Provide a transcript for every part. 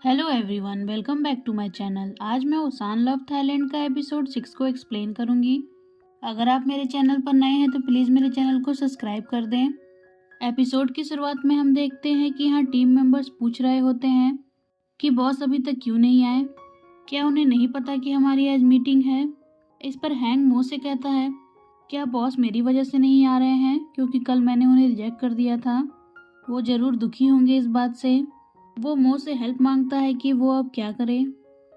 Hello everyone, welcome back to my channel. आज मैं ओसान लव थाईलैंड का एपिसोड 6 को एक्सप्लेन करूंगी। अगर आप मेरे चैनल पर नए हैं तो प्लीज़ मेरे चैनल को सब्सक्राइब कर दें। एपिसोड की शुरुआत में हम देखते हैं कि यहाँ टीम मेंबर्स पूछ रहे होते हैं कि बॉस अभी तक क्यों नहीं आए। क्या उन्हें नहीं पता कि हमारी आज मीटिंग है? इस पर हैंग मो से कहता है, क्या बॉस मेरी वजह से नहीं आ रहे हैं क्योंकि कल मैंने उन्हें रिजेक्ट कर दिया था। वो ज़रूर दुखी होंगे इस बात से। वो मो से हेल्प मांगता है कि वो अब क्या करे।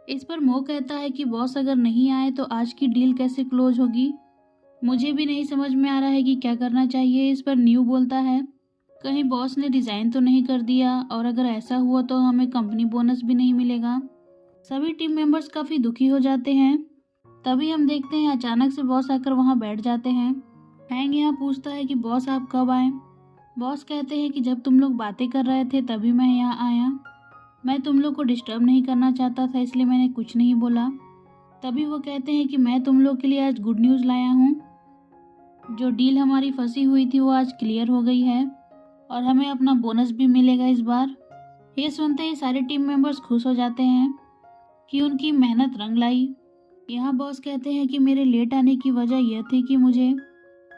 इस पर मो कहता है कि बॉस अगर नहीं आए तो आज की डील कैसे क्लोज होगी। मुझे भी नहीं समझ में आ रहा है कि क्या करना चाहिए। इस पर न्यू बोलता है, कहीं बॉस ने रिजाइन तो नहीं कर दिया, और अगर ऐसा हुआ तो हमें कंपनी बोनस भी नहीं मिलेगा। सभी टीम मेंबर्स काफ़ी दुखी हो जाते हैं। तभी हम देखते हैं अचानक से बॉस आकर वहाँ बैठ जाते हैं। हैंग यहाँ पूछता है कि बॉस आप कब आए। बॉस कहते हैं कि जब तुम लोग बातें कर रहे थे तभी मैं यहाँ आया। मैं तुम लोग को डिस्टर्ब नहीं करना चाहता था, इसलिए मैंने कुछ नहीं बोला। तभी वो कहते हैं कि मैं तुम लोग के लिए आज गुड न्यूज़ लाया हूँ। जो डील हमारी फंसी हुई थी वो आज क्लियर हो गई है और हमें अपना बोनस भी मिलेगा इस बार। ये सुनते ही सारे टीम मेंबर्स खुश हो जाते हैं कि उनकी मेहनत रंग लाई। यहाँ बॉस कहते हैं कि मेरे लेट आने की वजह यह थी कि मुझे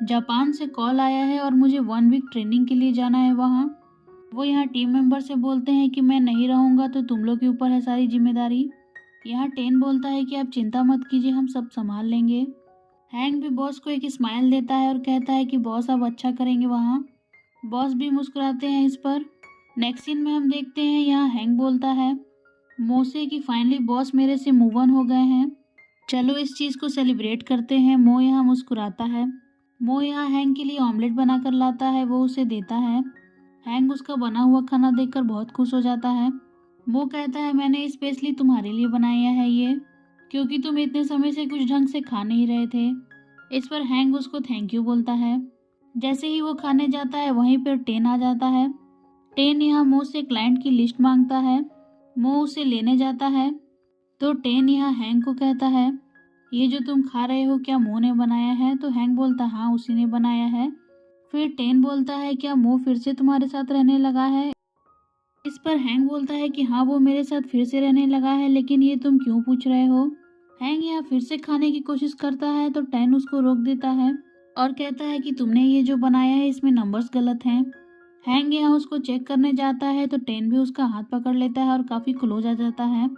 जापान से कॉल आया है और मुझे 1 वीक ट्रेनिंग के लिए जाना है वहाँ। वो यहाँ टीम मेंबर से बोलते हैं कि मैं नहीं रहूँगा तो तुम लोग के ऊपर है सारी जिम्मेदारी। यहाँ टेन बोलता है कि आप चिंता मत कीजिए, हम सब संभाल लेंगे। हैंग भी बॉस को एक स्माइल देता है और कहता है कि बॉस अब अच्छा करेंगे वहाँ। बॉस भी मुस्कुराते हैं इस पर। नेक्स्ट सीन में हम देखते हैं यहाँ हैंग बोलता है मो से कि फाइनली बॉस मेरे से मूव ऑन हो गए हैं, चलो इस चीज़ को सेलिब्रेट करते हैं। मो यहाँ मुस्कुराता है। मो यहाँ हैंग के लिए ऑमलेट बनाकर लाता है, वो उसे देता है। हैंग उसका बना हुआ खाना देखकर बहुत खुश हो जाता है। मो कहता है मैंने स्पेशली तुम्हारे लिए बनाया है ये, क्योंकि तुम इतने समय से कुछ ढंग से खा नहीं रहे थे। इस पर हैंग उसको थैंक यू बोलता है। जैसे ही वो खाने जाता है वहीं पर टेन आ जाता है। टेन यहाँ मो से क्लाइंट की लिस्ट मांगता है। मो उसे लेने जाता है तो टेन यहाँ हैंग को कहता है, ये जो तुम खा रहे हो क्या मो ने बनाया है? तो हैंग बोलता हाँ उसी ने बनाया है। फिर टेन बोलता है क्या मो फिर से तुम्हारे साथ रहने लगा है? इस पर हैंग बोलता है कि हाँ वो मेरे साथ फिर से रहने लगा है, लेकिन ये तुम क्यों पूछ रहे हो? हैंग यहाँ फिर से खाने की कोशिश करता है तो टेन उसको रोक देता है और कहता है कि तुमने ये जो बनाया है इसमें नंबर्स गलत हैं। हैंग यहाँ उसको चेक करने जाता है तो टेन भी उसका हाथ पकड़ लेता है और काफ़ी क्लोज आ जाता है।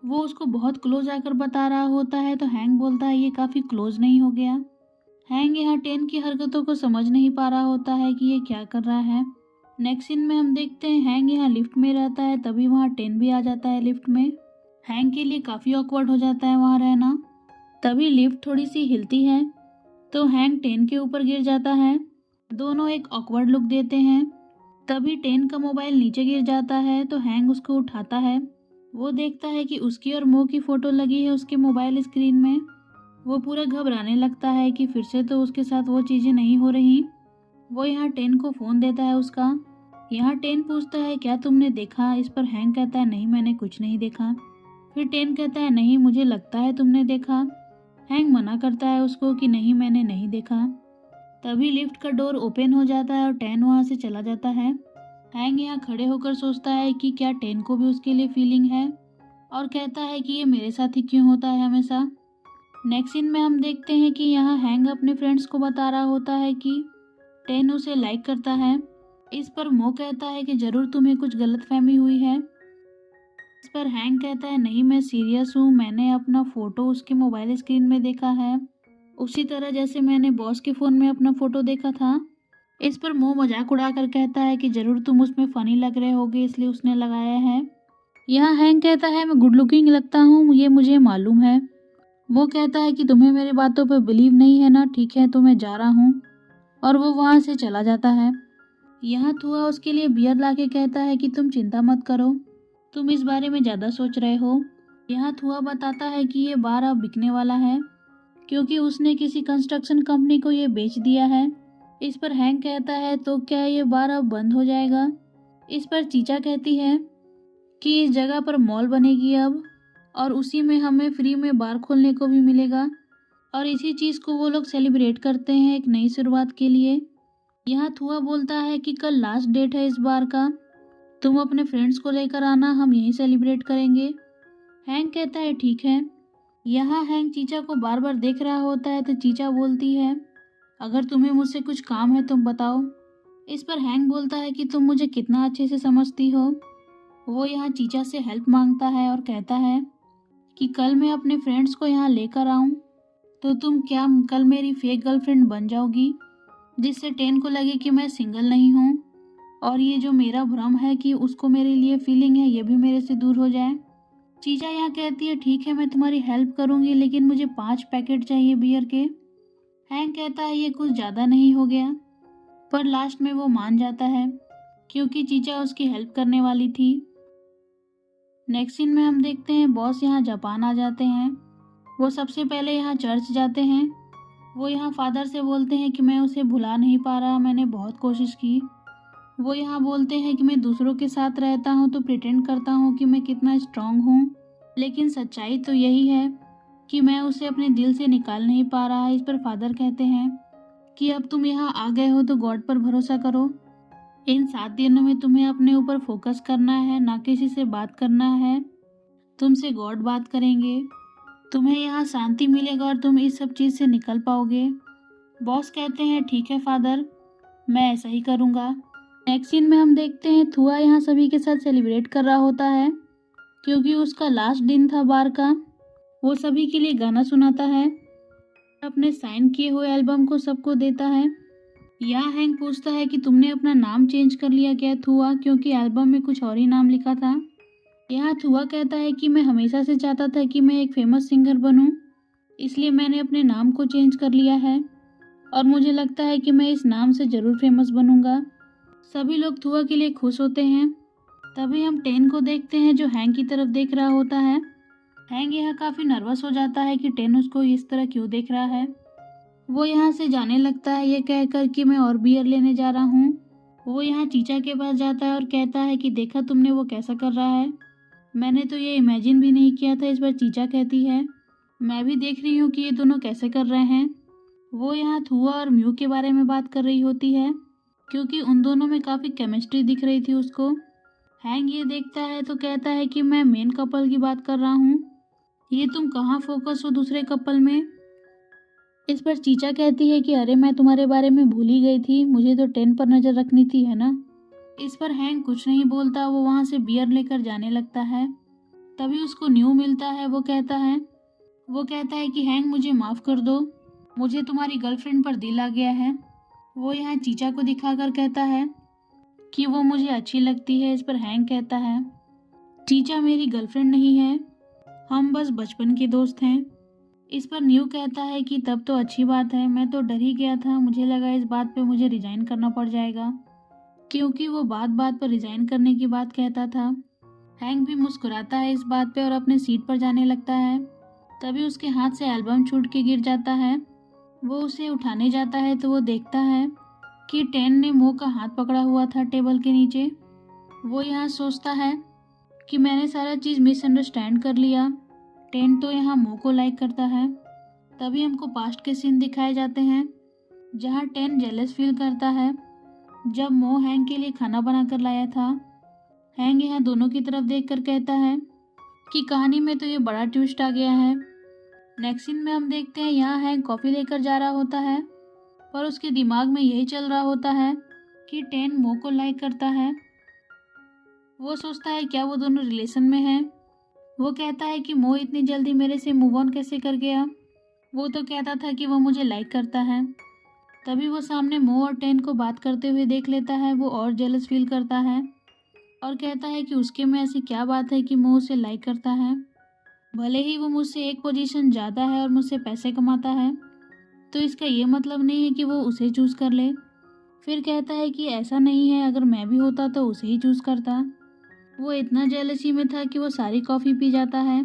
वो उसको बहुत क्लोज आकर बता रहा होता है तो हैंग बोलता है ये काफ़ी क्लोज नहीं हो गया। हैंग यहाँ टेन की हरकतों को समझ नहीं पा रहा होता है कि ये क्या कर रहा है। नेक्स्ट सीन में हम देखते हैं हैंग यहाँ लिफ्ट में रहता है, तभी वहाँ टेन भी आ जाता है लिफ्ट में। हैंग के लिए काफ़ी ऑकवर्ड हो जाता है वहाँ रहना। तभी लिफ्ट थोड़ी सी हिलती है तो हैंग टेन के ऊपर गिर जाता है। दोनों एक ऑकवर्ड लुक देते हैं। तभी टेन का मोबाइल नीचे गिर जाता है तो हैंग उसको उठाता है। वो देखता है कि उसकी और मो की फ़ोटो लगी है उसके मोबाइल स्क्रीन में। वो पूरा घबराने लगता है कि फिर से तो उसके साथ वो चीज़ें नहीं हो रही। वो यहाँ टेन को फ़ोन देता है उसका। यहाँ टेन पूछता है क्या तुमने देखा? इस पर हैंग कहता है नहीं मैंने कुछ नहीं देखा। फिर टेन कहता है नहीं मुझे लगता है तुमने देखा। हैंग मना करता है उसको कि नहीं मैंने नहीं देखा। तभी लिफ्ट का डोर ओपन हो जाता है और टेन वहाँ से चला जाता है। हैंग यहाँ खड़े होकर सोचता है कि क्या टेन को भी उसके लिए फीलिंग है, और कहता है कि ये मेरे साथ ही क्यों होता है हमेशा। नेक्स्ट सीन में हम देखते हैं कि यहाँ हैंग अपने फ्रेंड्स को बता रहा होता है कि टेन उसे लाइक करता है। इस पर मो कहता है कि ज़रूर तुम्हें कुछ गलतफहमी हुई है। इस पर हैंग कहता है नहीं मैं सीरियस हूँ, मैंने अपना फ़ोटो उसके मोबाइल स्क्रीन में देखा है, उसी तरह जैसे मैंने बॉस के फ़ोन में अपना फ़ोटो देखा था। इस पर मो मजाक उड़ाकर कहता है कि ज़रूर तुम उसमें फ़नी लग रहे होगे इसलिए उसने लगाया है। यहाँ हैंग कहता है मैं गुड लुकिंग लगता हूँ, ये मुझे मालूम है। वो कहता है कि तुम्हें मेरी बातों पर बिलीव नहीं है ना, ठीक है तो मैं जा रहा हूँ, और वो वहाँ से चला जाता है। यहाँ थुआ उसके लिए बियर लाके कहता है कि तुम चिंता मत करो, तुम इस बारे में ज़्यादा सोच रहे हो। यहाँ थुआ बताता है कि ये बार अब बिकने वाला है क्योंकि उसने किसी कंस्ट्रक्शन कंपनी को ये बेच दिया है। इस पर हैंग कहता है तो क्या ये बार अब बंद हो जाएगा? इस पर चीचा कहती है कि इस जगह पर मॉल बनेगी अब, और उसी में हमें फ्री में बार खोलने को भी मिलेगा, और इसी चीज़ को वो लोग सेलिब्रेट करते हैं एक नई शुरुआत के लिए। यहाँ थुआ बोलता है कि कल लास्ट डेट है इस बार का, तुम अपने फ्रेंड्स को लेकर आना, हम यहीं सेलिब्रेट करेंगे। हैंक कहता है ठीक है। यहाँ हैंक चीचा को बार बार देख रहा होता है तो चीचा बोलती है, अगर तुम्हें मुझसे कुछ काम है तुम बताओ। इस पर हैंक बोलता है कि तुम मुझे कितना अच्छे से समझती हो। वो यहाँ चीचा से हेल्प मांगता है और कहता है कि कल मैं अपने फ्रेंड्स को यहाँ लेकर आऊँ तो तुम क्या कल मेरी फेक गर्लफ्रेंड बन जाओगी, जिससे टेन को लगे कि मैं सिंगल नहीं हूँ और ये जो मेरा भ्रम है कि उसको मेरे लिए फीलिंग है ये भी मेरे से दूर हो जाए। चीचा यहाँ कहती है ठीक है मैं तुम्हारी हेल्प करूँगी, लेकिन मुझे 5 पैकेट चाहिए बियर के। हैंक कहता है ये कुछ ज़्यादा नहीं हो गया, पर लास्ट में वो मान जाता है क्योंकि चीचा उसकी हेल्प करने वाली थी। नेक्स्ट सीन में हम देखते हैं बॉस यहाँ जापान आ जाते हैं। वो सबसे पहले यहाँ चर्च जाते हैं। वो यहाँ फादर से बोलते हैं कि मैं उसे भुला नहीं पा रहा, मैंने बहुत कोशिश की। वो यहाँ बोलते हैं कि मैं दूसरों के साथ रहता हूँ तो प्रिटेंड करता हूँ कि मैं कितना स्ट्रांग हूँ, लेकिन सच्चाई तो यही है कि मैं उसे अपने दिल से निकाल नहीं पा रहा। इस पर फादर कहते हैं कि अब तुम यहाँ आ गए हो तो गॉड पर भरोसा करो। इन 7 दिनों में तुम्हें अपने ऊपर फोकस करना है, ना किसी से बात करना है। तुमसे गॉड बात करेंगे, तुम्हें यहाँ शांति मिलेगा और तुम इस सब चीज़ से निकल पाओगे। बॉस कहते हैं ठीक है फादर, मैं ऐसा ही करूँगा। नेक्स्ट सीन में हम देखते हैं थुआ यहाँ सभी के साथ सेलिब्रेट कर रहा होता है क्योंकि उसका लास्ट दिन था बार का। वो सभी के लिए गाना सुनाता है, अपने साइन किए हुए एल्बम को सबको देता है। यहाँ हैंक पूछता है कि तुमने अपना नाम चेंज कर लिया क्या थुआ, क्योंकि एल्बम में कुछ और ही नाम लिखा था। यहाँ थुआ कहता है कि मैं हमेशा से चाहता था कि मैं एक फेमस सिंगर बनूं, इसलिए मैंने अपने नाम को चेंज कर लिया है और मुझे लगता है कि मैं इस नाम से ज़रूर फेमस बनूंगा। सभी लोग थुआ के लिए खुश होते हैं। तभी हम टेन को देखते हैं जो हैंक की तरफ देख रहा होता है। हैंक यहाँ काफ़ी नर्वस हो जाता है कि टेन उसको इस तरह क्यों देख रहा है। वो यहाँ से जाने लगता है ये कहकर कि मैं और बियर लेने जा रहा हूँ। वो यहाँ चीचा के पास जाता है और कहता है कि देखा तुमने वो कैसा कर रहा है, मैंने तो ये इमेजिन भी नहीं किया था। इस पर चीचा कहती है मैं भी देख रही हूँ कि ये दोनों कैसे कर रहे हैं। वो यहाँ थुआ और म्यू के बारे में बात कर रही होती है क्योंकि उन दोनों में काफ़ी केमिस्ट्री दिख रही थी उसको। हैंक ये देखता है तो कहता है कि मैं मेन कपल की बात कर रहा हूँ, ये तुम कहाँ फोकस हो दूसरे कपल में। इस पर चीचा कहती है कि अरे मैं तुम्हारे बारे में भूल ही गई थी, मुझे तो 10 पर नज़र रखनी थी है ना। इस पर हैंक कुछ नहीं बोलता, वो वहाँ से बियर लेकर जाने लगता है। तभी उसको न्यू मिलता है। वो कहता है कि हैंक मुझे माफ़ कर दो, मुझे तुम्हारी गर्लफ्रेंड पर दिल आ गया है। वो यहाँ चीचा को दिखाकर कहता है कि वो मुझे अच्छी लगती है। इस पर हैंक कहता है चीचा मेरी गर्लफ्रेंड नहीं है, हम बस बचपन के दोस्त हैं। इस पर न्यू कहता है कि तब तो अच्छी बात है, मैं तो डर ही गया था, मुझे लगा इस बात पे मुझे रिज़ाइन करना पड़ जाएगा, क्योंकि वो बात बात पर रिज़ाइन करने की बात कहता था। हैंक भी मुस्कुराता है इस बात पे और अपने सीट पर जाने लगता है। तभी उसके हाथ से एल्बम छूट के गिर जाता है। वो उसे उठाने जाता है तो वो देखता है कि टेन ने मो का हाथ पकड़ा हुआ था टेबल के नीचे। वो यहाँ सोचता है कि मैंने सारा चीज़ मिसअंडरस्टैंड कर लिया, टेन तो यहाँ मो को लाइक करता है। तभी हमको पास्ट के सीन दिखाए जाते हैं जहाँ टेन जेलस फील करता है जब मो हैंक के लिए खाना बनाकर लाया था। हैंक यहाँ दोनों की तरफ देखकर कहता है कि कहानी में तो ये बड़ा ट्विस्ट आ गया है। नेक्स्ट सीन में हम देखते हैं यहाँ हैंक कॉफ़ी लेकर जा रहा होता है पर उसके दिमाग में यही चल रहा होता है कि टेन मो को लाइक करता है। वो सोचता है क्या वो दोनों रिलेशन में हैं। वो कहता है कि मो इतनी जल्दी मेरे से मूव ऑन कैसे कर गया, वो तो कहता था कि वो मुझे लाइक करता है। तभी वो सामने मो और टेन को बात करते हुए देख लेता है। वो और जेलस फील करता है और कहता है कि उसके में ऐसी क्या बात है कि मो उसे लाइक करता है, भले ही वो मुझसे एक पोजीशन ज़्यादा है और मुझसे पैसे कमाता है, तो इसका ये मतलब नहीं है कि वो उसे चूज़ कर ले। फिर कहता है कि ऐसा नहीं है, अगर मैं भी होता तो उसे ही चूज़ करता। वो इतना जेलसी में था कि वो सारी कॉफ़ी पी जाता है।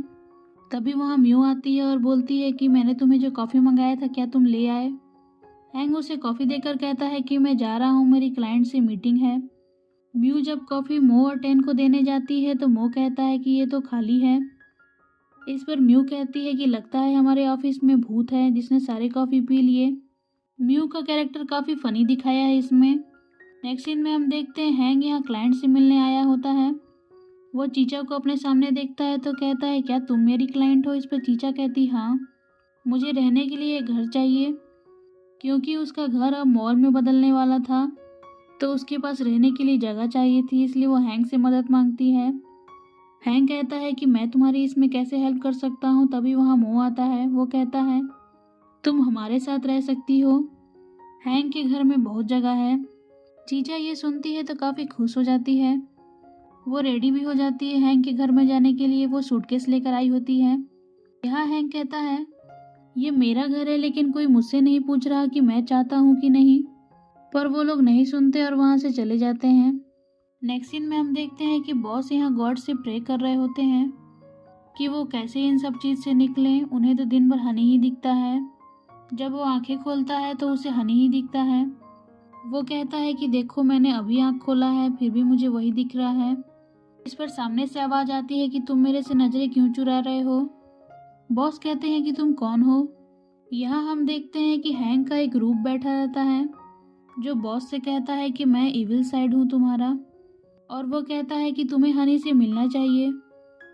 तभी वहाँ म्यू आती है और बोलती है कि मैंने तुम्हें जो कॉफ़ी मंगाया था क्या तुम ले आए। हैंग उसे कॉफ़ी देकर कहता है कि मैं जा रहा हूँ, मेरी क्लाइंट से मीटिंग है। म्यू जब कॉफ़ी मो और टेन को देने जाती है तो मो कहता है कि ये तो खाली है। इस पर म्यू कहती है कि लगता है हमारे ऑफिस में भूत है जिसने सारे कॉफ़ी पी लिए। म्यू का कैरेक्टर काफ़ी फ़नी दिखाया है इसमें। नेक्स्ट सीन में हम देखते हैं हैंग यहाँ क्लाइंट से मिलने आया होता है। वो चीचा को अपने सामने देखता है तो कहता है, क्या तुम मेरी क्लाइंट हो? इस पर चीचा कहती, हाँ, मुझे रहने के लिए एक घर चाहिए, क्योंकि उसका घर अब मॉल में बदलने वाला था तो उसके पास रहने के लिए जगह चाहिए थी, इसलिए वो हैंग से मदद मांगती है। हैंग कहता है कि मैं तुम्हारी इसमें कैसे हेल्प कर सकता हूँ। तभी वहाँ मो आता है। वो कहता है, तुम हमारे साथ रह सकती हो, हैंग के घर में बहुत जगह है। चीचा ये सुनती है तो काफ़ी खुश हो जाती है। वो रेडी भी हो जाती है हैंग के घर में जाने के लिए। वो सूटकेस लेकर आई होती है। यहाँ हैंग कहता है, ये मेरा घर है, लेकिन कोई मुझसे नहीं पूछ रहा कि मैं चाहता हूँ कि नहीं। पर वो लोग नहीं सुनते और वहाँ से चले जाते हैं। नेक्स्ट सीन में हम देखते हैं कि बॉस यहाँ गॉड से प्रे कर रहे होते हैं कि वो कैसे इन सब चीज़ से निकलें। उन्हें तो दिन भर हनी ही दिखता है। जब वो आंखें खोलता है तो उसे हनी ही दिखता है। वो कहता है कि देखो, मैंने अभी आंख खोला है, फिर भी मुझे वही दिख रहा है। इस पर सामने से आवाज़ आती है कि तुम मेरे से नज़रें क्यों चुरा रहे हो? बॉस कहते हैं कि तुम कौन हो? यहाँ हम देखते हैं कि हैंग का एक रूप बैठा रहता है जो बॉस से कहता है कि मैं इविल साइड हूँ तुम्हारा। और वो कहता है कि तुम्हें हनी से मिलना चाहिए,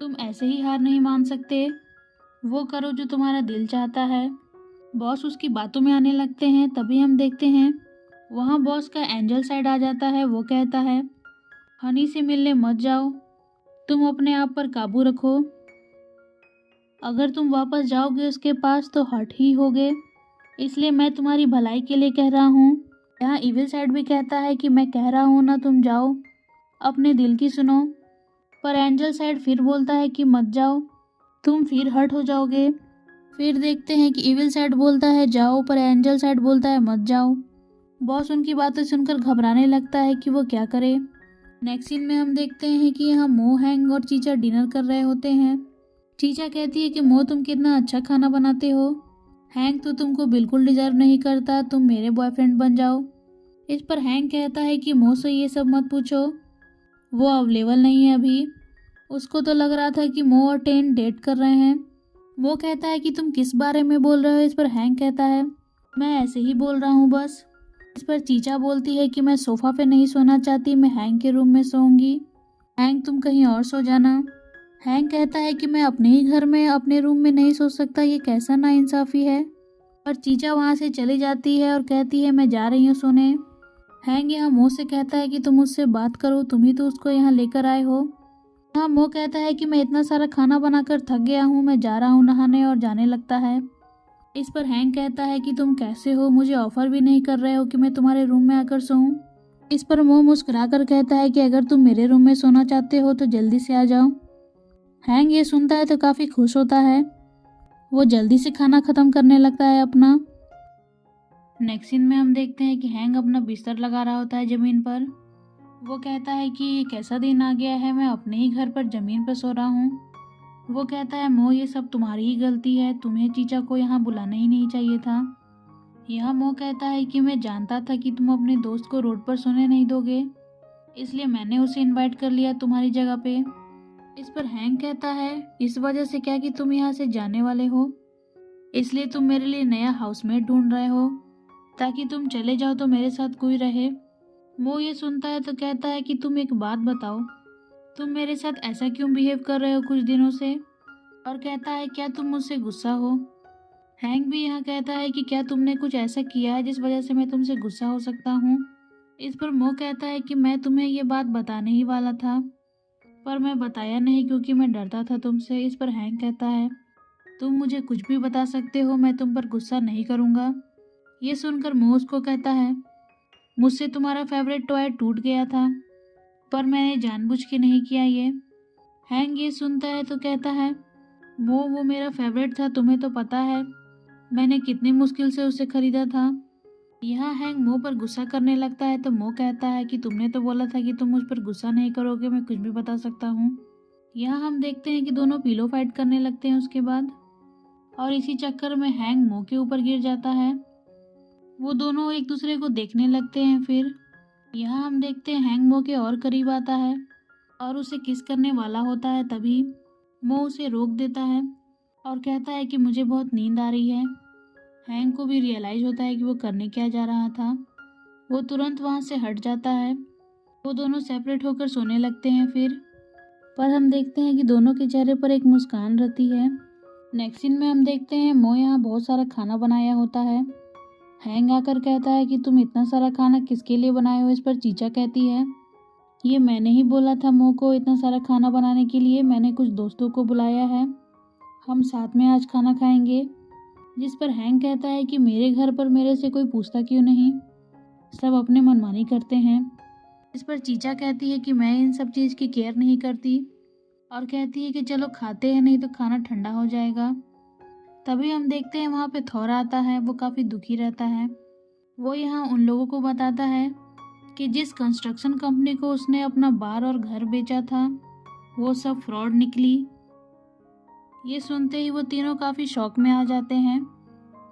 तुम ऐसे ही हार नहीं मान सकते, वो करो जो तुम्हारा दिल चाहता है। बॉस उसकी बातों में आने लगते हैं। तभी हम देखते हैं वहाँ बॉस का एंजल साइड आ जाता है। वो कहता है, हनी से मिलने मत जाओ, तुम अपने आप पर काबू रखो, अगर तुम वापस जाओगे उसके पास तो हर्ट ही होगे, इसलिए मैं तुम्हारी भलाई के लिए कह रहा हूँ। यहाँ इविल साइड भी कहता है कि मैं कह रहा हूँ ना, तुम जाओ, अपने दिल की सुनो। पर एंजल साइड फिर बोलता है कि मत जाओ, तुम फिर हर्ट हो जाओगे। फिर देखते हैं कि इविल साइड बोलता है जाओ, पर एंजल साइड बोलता है मत जाओ। बॉस उनकी बातें सुनकर घबराने लगता है कि वो क्या करे। नेक्स्ट सीन में हम देखते हैं कि यहाँ मो, हैंग और चीचा डिनर कर रहे होते हैं। चीचा कहती है कि मो, तुम कितना अच्छा खाना बनाते हो, हैंग तो तुमको बिल्कुल डिजर्व नहीं करता, तुम मेरे बॉयफ्रेंड बन जाओ। इस पर हैंग कहता है कि मो से ये सब मत पूछो, वो अवेलेबल नहीं है अभी। उसको तो लग रहा था कि मो और टेन डेट कर रहे हैं। वो कहता है कि तुम किस बारे में बोल रहे हो? इस पर हैंग कहता है, मैं ऐसे ही बोल रहा हूँ बस। इस पर चीचा बोलती है कि मैं सोफा पे नहीं सोना चाहती, मैं हैंग के रूम में सोऊंगी, हैंग तुम कहीं और सो जाना। हैंग कहता है कि मैं अपने ही घर में अपने रूम में नहीं सो सकता, ये कैसा नाइंसाफ़ी है। पर चीचा वहाँ से चली जाती है और कहती है मैं जा रही हूँ सोने। हैंग यहाँ मो से कहता है कि तुम मुझसे बात करो, तुम ही तो उसको यहाँ लेकर आए हो। हाँ, मो कहता है कि मैं इतना सारा खाना बनाकर थक गया हूँ, मैं जा रहा हूँ नहाने, और जाने लगता है। इस पर हैंग कहता है कि तुम कैसे हो, मुझे ऑफर भी नहीं कर रहे हो कि मैं तुम्हारे रूम में आकर सोऊं। इस पर मो मुस्कुरा कर कहता है कि अगर तुम मेरे रूम में सोना चाहते हो तो जल्दी से आ जाओ। हैंग ये सुनता है तो काफ़ी खुश होता है। वो जल्दी से खाना ख़त्म करने लगता है अपना। नेक्स्ट सीन में हम देखते हैं कि हैंग अपना बिस्तर लगा रहा होता है ज़मीन पर। वो कहता है कि ये कैसा दिन आ गया है, मैं अपने ही घर पर ज़मीन पर सो रहा हूँ। वो कहता है, मो ये सब तुम्हारी ही गलती है, तुम्हें चीचा को यहाँ बुलाना ही नहीं चाहिए था। यहाँ मो कहता है कि मैं जानता था कि तुम अपने दोस्त को रोड पर सोने नहीं दोगे, इसलिए मैंने उसे इनवाइट कर लिया तुम्हारी जगह पे। इस पर हैंग कहता है, इस वजह से क्या कि तुम यहाँ से जाने वाले हो, इसलिए तुम मेरे लिए नया हाउसमेट ढूंढ रहे हो ताकि तुम चले जाओ तो मेरे साथ कोई रहे। मो ये सुनता है तो कहता है कि तुम एक बात बताओ, तुम मेरे साथ ऐसा क्यों बिहेव कर रहे हो कुछ दिनों से? और कहता है, क्या तुम मुझसे गुस्सा हो? हैंग भी यहाँ कहता है कि क्या तुमने कुछ ऐसा किया है जिस वजह से मैं तुमसे गुस्सा हो सकता हूँ? इस पर मो कहता है कि मैं तुम्हें ये बात बताने ही वाला था, पर मैं बताया नहीं क्योंकि मैं डरता था तुमसे। इस पर हैंग कहता है, तुम मुझे कुछ भी बता सकते हो, मैं तुम पर गुस्सा नहीं करूँगा। ये सुनकर मो उसको कहता है, मुझसे तुम्हारा फेवरेट टॉय टूट गया था, पर मैंने जानबूझ के नहीं किया ये। हैंग ये सुनता है तो कहता है, मो वो मेरा फेवरेट था, तुम्हें तो पता है मैंने कितनी मुश्किल से उसे खरीदा था। यहाँ हैंग मो पर गुस्सा करने लगता है तो मो कहता है कि तुमने तो बोला था कि तुम मुझ पर गुस्सा नहीं करोगे, मैं कुछ भी बता सकता हूँ। यहाँ हम देखते हैं कि दोनों पिलो फाइट करने लगते हैं उसके बाद, और इसी चक्कर में हैंग मो के ऊपर गिर जाता है। वो दोनों एक दूसरे को देखने लगते हैं। फिर यहाँ हम देखते हैं हैंग मो के और करीब आता है और उसे किस करने वाला होता है। तभी मो उसे रोक देता है और कहता है कि मुझे बहुत नींद आ रही है। हैंग को भी रियलाइज होता है कि वो करने क्या जा रहा था। वो तुरंत वहाँ से हट जाता है। वो दोनों सेपरेट होकर सोने लगते हैं फिर। पर हम देखते हैं कि दोनों के चेहरे पर एक मुस्कान रहती है। नेक्स्ट सीन में हम देखते हैं मो यहाँ बहुत सारा खाना बनाया होता है। हैंग आकर कहता है कि तुम इतना सारा खाना किसके लिए बनाए हो। इस पर चीचा कहती है, ये मैंने ही बोला था मो को इतना सारा खाना बनाने के लिए, मैंने कुछ दोस्तों को बुलाया है, हम साथ में आज खाना खाएंगे। जिस पर हैंग कहता है कि मेरे घर पर मेरे से कोई पूछता क्यों नहीं, सब अपने मनमानी करते हैं। इस पर चीचा कहती है कि मैं इन सब चीज़ की केयर नहीं करती और कहती है कि चलो खाते हैं, नहीं तो खाना ठंडा हो जाएगा। तभी हम देखते हैं वहाँ पे थॉर आता है। वो काफ़ी दुखी रहता है। वो यहाँ उन लोगों को बताता है कि जिस कंस्ट्रक्शन कंपनी को उसने अपना बार और घर बेचा था वो सब फ्रॉड निकली। ये सुनते ही वो तीनों काफ़ी शॉक में आ जाते हैं।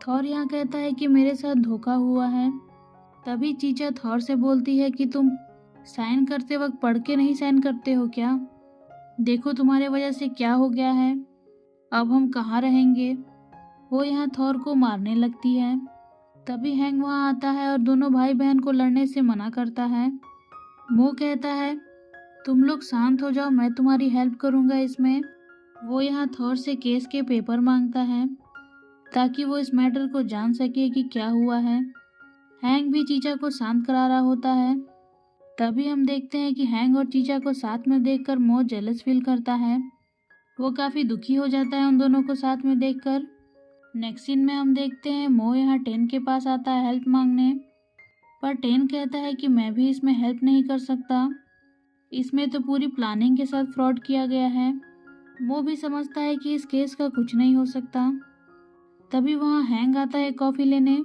थॉर यहाँ कहता है कि मेरे साथ धोखा हुआ है। तभी चीचा थॉर से बोलती है कि तुम साइन करते वक्त पढ़ के नहीं साइन करते हो क्या? देखो तुम्हारे वजह से क्या हो गया है, अब हम कहाँ रहेंगे। वो यहाँ थॉर को मारने लगती है। तभी हैंग वहाँ आता है और दोनों भाई बहन को लड़ने से मना करता है। मो कहता है तुम लोग शांत हो जाओ, मैं तुम्हारी हेल्प करूँगा इसमें। वो यहाँ थॉर से केस के पेपर मांगता है ताकि वो इस मैटर को जान सके कि क्या हुआ है। हैंग भी चीचा को शांत करा रहा होता है। तभी हम देखते हैं कि हैंग और चीचा को साथ में देखकर मो जेलस फील करता है। वो काफ़ी दुखी हो जाता है उन दोनों को साथ में देखकर। नेक्स्ट सीन में हम देखते हैं मो यहाँ टेन के पास आता है हेल्प मांगने, पर टेन कहता है कि मैं भी इसमें हेल्प नहीं कर सकता, इसमें तो पूरी प्लानिंग के साथ फ्रॉड किया गया है। मो भी समझता है कि इस केस का कुछ नहीं हो सकता। तभी वहाँ हैंग आता है कॉफ़ी लेने।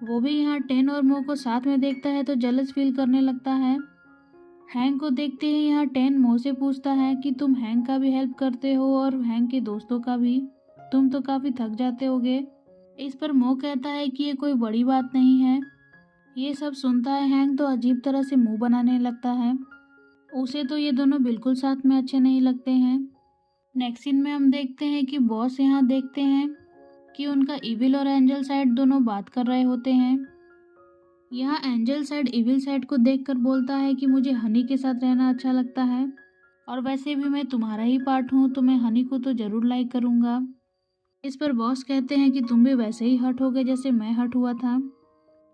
वो भी यहाँ टेन और मो को साथ में देखता है तो जेलस फील करने लगता है। हैंग को देखते ही यहाँ टेन मो से पूछता है कि तुम हैंग का भी हेल्प करते हो और हैंग के दोस्तों का भी, तुम तो काफ़ी थक जाते होगे। इस पर मो कहता है कि ये कोई बड़ी बात नहीं है। ये सब सुनता है हैंग तो अजीब तरह से मुंह बनाने लगता है। उसे तो ये दोनों बिल्कुल साथ में अच्छे नहीं लगते हैं। नेक्स्ट सीन में हम देखते हैं कि बॉस यहाँ देखते हैं कि उनका इविल और एंजल साइड दोनों बात कर रहे होते हैं। यहाँ एंजल साइड इविल साइड को देखकर बोलता है कि मुझे हनी के साथ रहना अच्छा लगता है और वैसे भी मैं तुम्हारा ही पार्ट हूँ तो मैं हनी को तो ज़रूर लाइक करूँगा। इस पर बॉस कहते हैं कि तुम भी वैसे ही हर्ट हो गए जैसे मैं हर्ट हुआ था,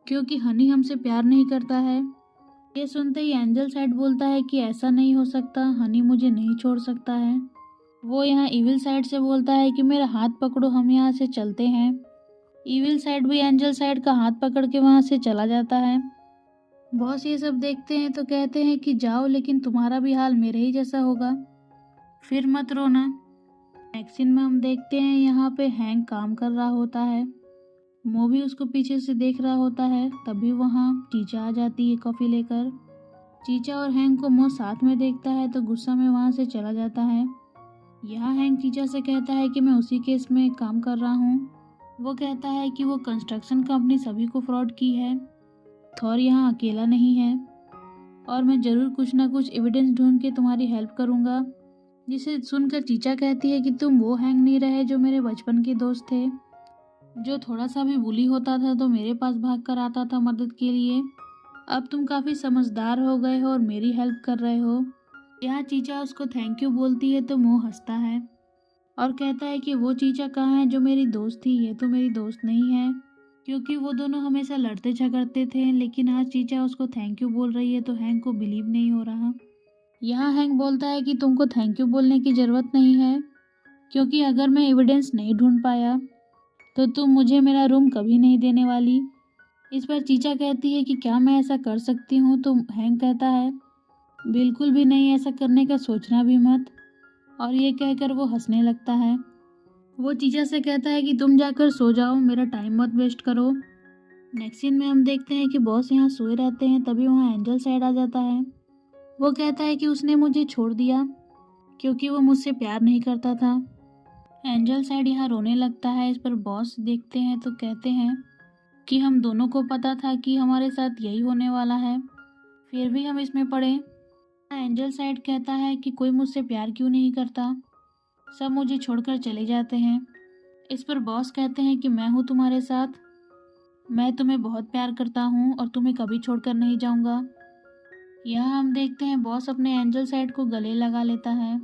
क्योंकि हनी हमसे प्यार नहीं करता है। ये सुनते ही एंजल साइड बोलता है कि ऐसा नहीं हो सकता, हनी मुझे नहीं छोड़ सकता है। वो यहाँ इविल साइड से बोलता है कि मेरा हाथ पकड़ो, हम यहाँ से चलते हैं। इविल साइड भी एंजल साइड का हाथ पकड़ के वहाँ से चला जाता है। बॉस ये सब देखते हैं तो कहते हैं कि जाओ, लेकिन तुम्हारा भी हाल मेरे ही जैसा होगा, फिर मत रोना। नेक्स्ट सीन में हम देखते हैं यहाँ पे हैंग काम कर रहा होता है। मो भी उसको पीछे से देख रहा होता है। तभी वहाँ चीचा आ जाती है कॉफ़ी लेकर। चीचा और हैंग को मो साथ में देखता है तो गुस्सा में वहाँ से चला जाता है। यहाँ हैंग चीचा से कहता है कि मैं उसी केस में काम कर रहा हूँ। वो कहता है कि वो कंस्ट्रक्शन कंपनी सभी को फ्रॉड की है, थॉर यहाँ अकेला नहीं है और मैं ज़रूर कुछ ना कुछ एविडेंस ढूंढ के तुम्हारी हेल्प करूँगा। जिसे सुनकर चीचा कहती है कि तुम वो हैंग नहीं रहे जो मेरे बचपन के दोस्त थे, जो थोड़ा सा भी बुली होता था तो मेरे पास भाग कर आता था मदद के लिए। अब तुम काफ़ी समझदार हो गए हो और मेरी हेल्प कर रहे हो। यहाँ चीचा उसको थैंक यू बोलती है तो मो हंसता है और कहता है कि वो चीचा कहाँ है जो मेरी दोस्त थी, ये तो मेरी दोस्त नहीं है, क्योंकि वो दोनों हमेशा लड़ते झगड़ते थे। लेकिन आज चीचा उसको थैंक यू बोल रही है तो हैंग को बिलीव नहीं हो रहा। यहाँ हैंग बोलता है कि तुमको थैंक यू बोलने की ज़रूरत नहीं है, क्योंकि अगर मैं एविडेंस नहीं ढूंढ पाया तो तुम मुझे मेरा रूम कभी नहीं देने वाली। इस पर चीचा कहती है कि क्या मैं ऐसा कर सकती हूँ, तो हैंग कहता है बिल्कुल भी नहीं, ऐसा करने का सोचना भी मत। और ये कहकर वो हंसने लगता है। वो चीचा से कहता है कि तुम जाकर सो जाओ, मेरा टाइम मत वेस्ट करो। नेक्स्ट सीन में हम देखते हैं कि बॉस यहाँ सोए रहते हैं। तभी वहाँ एंजल साइड आ जाता है। वो कहता है कि उसने मुझे छोड़ दिया क्योंकि वो मुझसे प्यार नहीं करता था। एंजल साइड यहाँ रोने लगता है। इस पर बॉस देखते हैं तो कहते हैं कि हम दोनों को पता था कि हमारे साथ यही होने वाला है, फिर भी हम इसमें पड़े। एंजल साइड कहता है कि कोई मुझसे प्यार क्यों नहीं करता, सब मुझे छोड़कर चले जाते हैं। इस पर बॉस कहते हैं कि मैं हूँ तुम्हारे साथ, मैं तुम्हें बहुत प्यार करता हूँ और तुम्हें कभी छोड़कर नहीं जाऊँगा। यहाँ हम देखते हैं बॉस अपने एंजल साइड को गले लगा लेता है।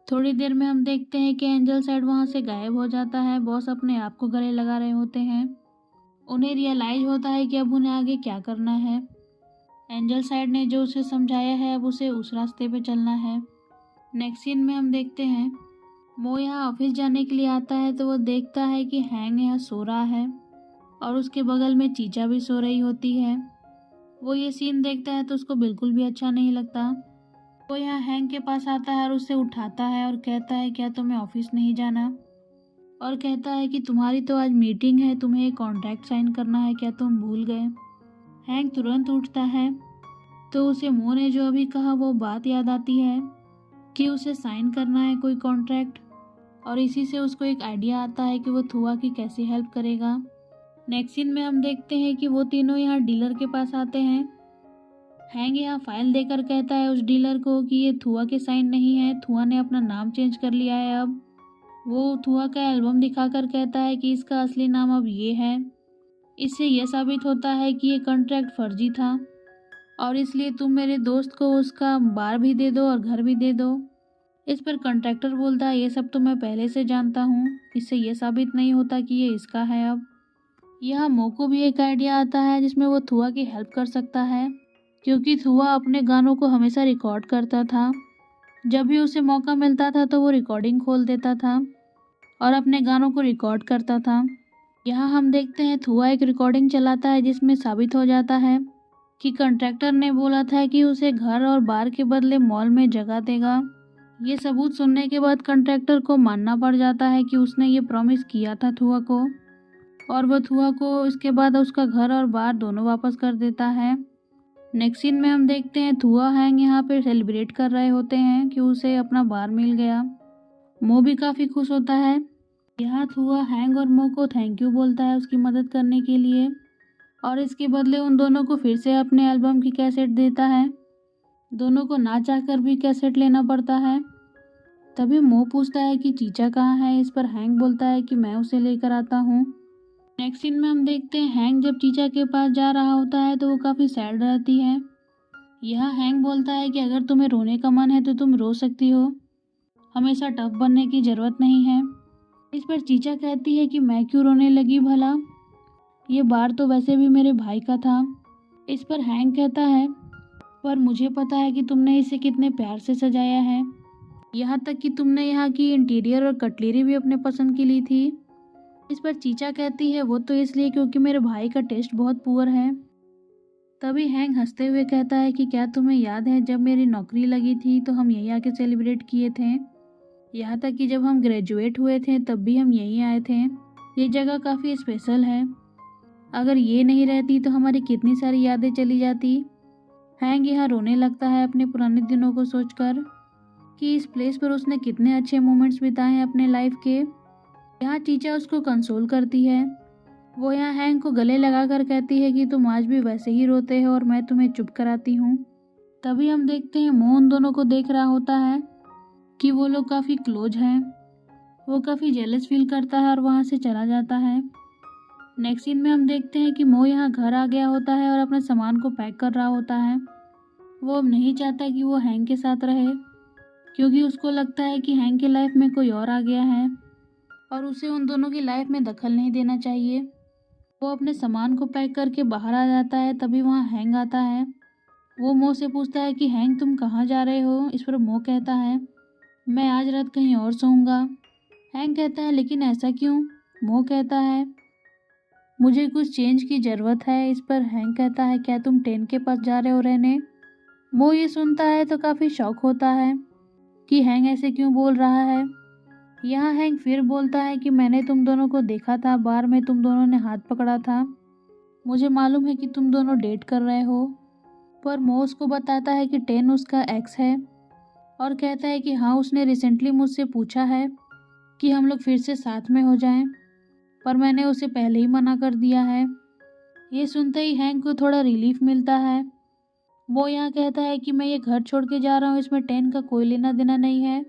थोड़ी देर में हम देखते हैं कि एंजल साइड वहाँ से गायब हो जाता है। बॉस अपने आप को गले लगा रहे होते हैं। उन्हें रियलाइज होता है कि अब उन्हें आगे क्या करना है। एंजल साइड ने जो उसे समझाया है अब उसे उस रास्ते पे चलना है। नेक्स्ट सीन में हम देखते हैं मो यहाँ ऑफिस जाने के लिए आता है तो वो देखता है कि हैंग यहाँ सो रहा है और उसके बगल में चीचा भी सो रही होती है। वो ये सीन देखता है तो उसको बिल्कुल भी अच्छा नहीं लगता। वो यहाँ हैंग के पास आता है और उसे उठाता है और कहता है क्या तुम्हें ऑफिस नहीं जाना, और कहता है कि तुम्हारी तो आज मीटिंग है, तुम्हें एक कॉन्ट्रैक्ट साइन करना है, क्या तुम भूल गए। हैंग तुरंत उठता है तो उसे मो ने जो अभी कहा वो बात याद आती है कि उसे साइन करना है कोई कॉन्ट्रैक्ट, और इसी से उसको एक आइडिया आता है कि वो थुआ की कैसे हेल्प करेगा। नेक्स्ट सीन में हम देखते हैं कि वो तीनों यहाँ डीलर के पास आते हैं। हैंग यहाँ फाइल देकर कहता है उस डीलर को कि ये थुआ के साइन नहीं है, थुआ ने अपना नाम चेंज कर लिया है। अब वो थुआ का एल्बम दिखाकर कहता है कि इसका असली नाम अब ये है। इससे यह साबित होता है कि ये कॉन्ट्रैक्ट फर्जी था और इसलिए तुम मेरे दोस्त को उसका बार भी दे दो और घर भी दे दो। इस पर कॉन्ट्रैक्टर बोलता है ये सब तो मैं पहले से जानता हूँ, इससे यह साबित नहीं होता कि ये इसका है। अब यहाँ मो को भी एक आइडिया आता है जिसमें वो थुआ की हेल्प कर सकता है, क्योंकि थुआ अपने गानों को हमेशा रिकॉर्ड करता था। जब भी उसे मौका मिलता था तो वो रिकॉर्डिंग खोल देता था और अपने गानों को रिकॉर्ड करता था। यहाँ हम देखते हैं थुआ एक रिकॉर्डिंग चलाता है जिसमें साबित हो जाता है कि कॉन्ट्रैक्टर ने बोला था कि उसे घर और बार के बदले मॉल में जगह देगा। ये सबूत सुनने के बाद कॉन्ट्रैक्टर को मानना पड़ जाता है कि उसने ये प्रॉमिस किया था थुआ को, और वो थुआ को इसके बाद उसका घर और बार दोनों वापस कर देता है। नेक्स्ट सीन में हम देखते हैं थुआ हैंग यहाँ पे सेलिब्रेट कर रहे होते हैं कि उसे अपना बार मिल गया। मो भी काफ़ी खुश होता है। यहाँ थुआ हैंग और मो को थैंक यू बोलता है उसकी मदद करने के लिए, और इसके बदले उन दोनों को फिर से अपने एल्बम की कैसेट देता है। दोनों को ना चाहकर भी कैसेट लेना पड़ता है। तभी मो पूछता है कि चीचा कहाँ है। इस पर हैंग बोलता है कि मैं उसे लेकर आता हूँ। नेक्स्ट सीन में हम देखते हैं हैंग जब चीचा के पास जा रहा होता है तो वो काफ़ी सैड रहती है। यहाँ हैंग बोलता है कि अगर तुम्हें रोने का मन है तो तुम रो सकती हो, हमेशा टफ बनने की ज़रूरत नहीं है। इस पर चीचा कहती है कि मैं क्यों रोने लगी भला, ये बार तो वैसे भी मेरे भाई का था। इस पर हैंग कहता है पर मुझे पता है कि तुमने इसे कितने प्यार से सजाया है, यहाँ तक कि तुमने यहाँ की इंटीरियर और कटलरी भी अपने पसंद की ली थी। इस पर चीचा कहती है वो तो इसलिए क्योंकि मेरे भाई का टेस्ट बहुत पुअर है। तभी हैंग हंसते हुए कहता है कि क्या तुम्हें याद है जब मेरी नौकरी लगी थी तो हम यहीं आके सेलिब्रेट किए थे, यहाँ तक कि जब हम ग्रेजुएट हुए थे तब भी हम यहीं आए थे। ये जगह काफ़ी स्पेशल है, अगर ये नहीं रहती तो हमारी कितनी सारी यादें चली जाती। हैंग यहाँ रोने लगता है अपने पुराने दिनों को सोचकर कि इस प्लेस पर उसने कितने अच्छे मोमेंट्स बिताए हैं अपने लाइफ के। यहाँ चीचा उसको कंसोल करती है। वो यहाँ हैंग को गले लगाकर कहती है कि तुम आज भी वैसे ही रोते हो और मैं तुम्हें चुप कराती हूँ। तभी हम देखते हैं मो उन दोनों को देख रहा होता है कि वो लोग काफ़ी क्लोज हैं। वो काफ़ी जेलस फील करता है और वहाँ से चला जाता है। नेक्स्ट सीन में हम देखते हैं कि मो यहाँ घर आ गया होता है और अपने सामान को पैक कर रहा होता है। वो अब नहीं चाहता कि वो हैंग के साथ रहे, क्योंकि उसको लगता है कि हैंग की लाइफ में कोई और आ गया है और उसे उन दोनों की लाइफ में दखल नहीं देना चाहिए। वो अपने सामान को पैक करके बाहर आ जाता है। तभी वहाँ हैंग आता है। वो मो से पूछता है कि हैंग तुम कहाँ जा रहे हो। इस पर मो कहता है मैं आज रात कहीं और सोऊंगा। हैंग कहता है लेकिन ऐसा क्यों। मो कहता है मुझे कुछ चेंज की ज़रूरत है। इस पर हैंग कहता है क्या तुम टेन के पास जा रहे हो रहने। मो ये सुनता है तो काफ़ी शौक होता है कि हैंग ऐसे क्यों बोल रहा है। यहाँ हैंग फिर बोलता है कि मैंने तुम दोनों को देखा था, बार में तुम दोनों ने हाथ पकड़ा था, मुझे मालूम है कि तुम दोनों डेट कर रहे हो। पर मो उसको बताता है कि टेन उसका एक्स है और कहता है कि हाँ उसने रिसेंटली मुझसे पूछा है कि हम लोग फिर से साथ में हो जाएं, पर मैंने उसे पहले ही मना कर दिया है। ये सुनते ही हैंग को थोड़ा रिलीफ मिलता है। वो यहाँ कहता है कि मैं ये घर छोड़ के जा रहा हूँ, इसमें टेन का कोई लेना देना नहीं है।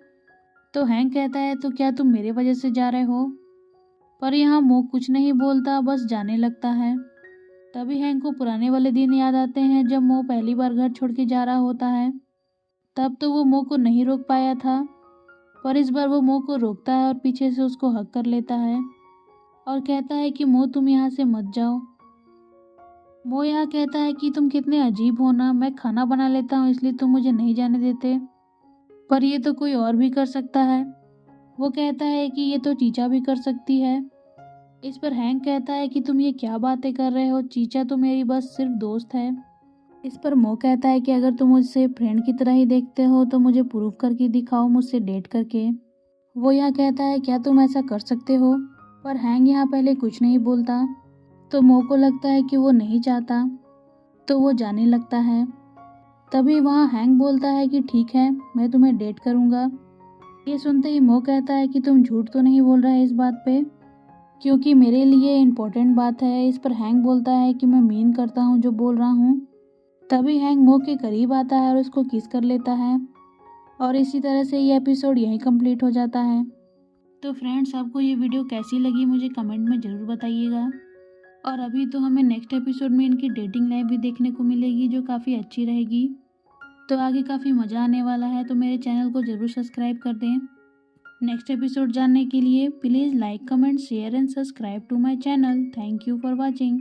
तो हैंग कहता है तो क्या तुम मेरे वजह से जा रहे हो। पर यहाँ मो कुछ नहीं बोलता, बस जाने लगता है। तभी हैंक को पुराने वाले दिन याद आते हैं जब मो पहली बार घर छोड़ के जा रहा होता है। तब तो वो मो को नहीं रोक पाया था, पर इस बार वो मो को रोकता है और पीछे से उसको हक कर लेता है और कहता है कि मो तुम यहाँ से मत जाओ। मो यहाँ कहता है कि तुम कितने अजीब हो ना, मैं खाना बना लेता हूँ इसलिए तुम मुझे नहीं जाने देते, पर ये तो कोई और भी कर सकता है। वो कहता है कि ये तो चीचा भी कर सकती है। इस पर हैंक कहता है कि तुम ये क्या बातें कर रहे हो, चीचा तो मेरी बस सिर्फ दोस्त है। इस पर मो कहता है कि अगर तुम मुझसे फ्रेंड की तरह ही देखते हो तो मुझे प्रूव करके दिखाओ, मुझसे डेट करके। वो यहाँ कहता है क्या तुम ऐसा कर सकते हो, पर हैंग यहाँ पहले कुछ नहीं बोलता। तो मो को लगता है कि वो नहीं चाहता, तो वो जाने लगता है। तभी वहाँ हैंग बोलता है कि ठीक है, मैं तुम्हें डेट करूँगा। ये सुनते ही मो कहता है कि तुम झूठ तो नहीं बोल रहा है इस बात पे, क्योंकि मेरे लिए इम्पोर्टेंट बात है। इस पर हैंग बोलता है कि मैं मीन करता हूँ जो बोल रहा हूँ। तभी हैंग मो के करीब आता है और उसको किस कर लेता है, और इसी तरह से ये एपिसोड यहीं कंप्लीट हो जाता है। तो फ्रेंड्स, आपको ये वीडियो कैसी लगी मुझे कमेंट में ज़रूर बताइएगा। और अभी तो हमें नेक्स्ट एपिसोड में इनकी डेटिंग लाइफ भी देखने को मिलेगी जो काफ़ी अच्छी रहेगी, तो आगे काफ़ी मज़ा आने वाला है। तो मेरे चैनल को ज़रूर सब्सक्राइब कर दें। नेक्स्ट एपिसोड जानने के लिए please like, comment, share and subscribe to my channel. Thank you for watching.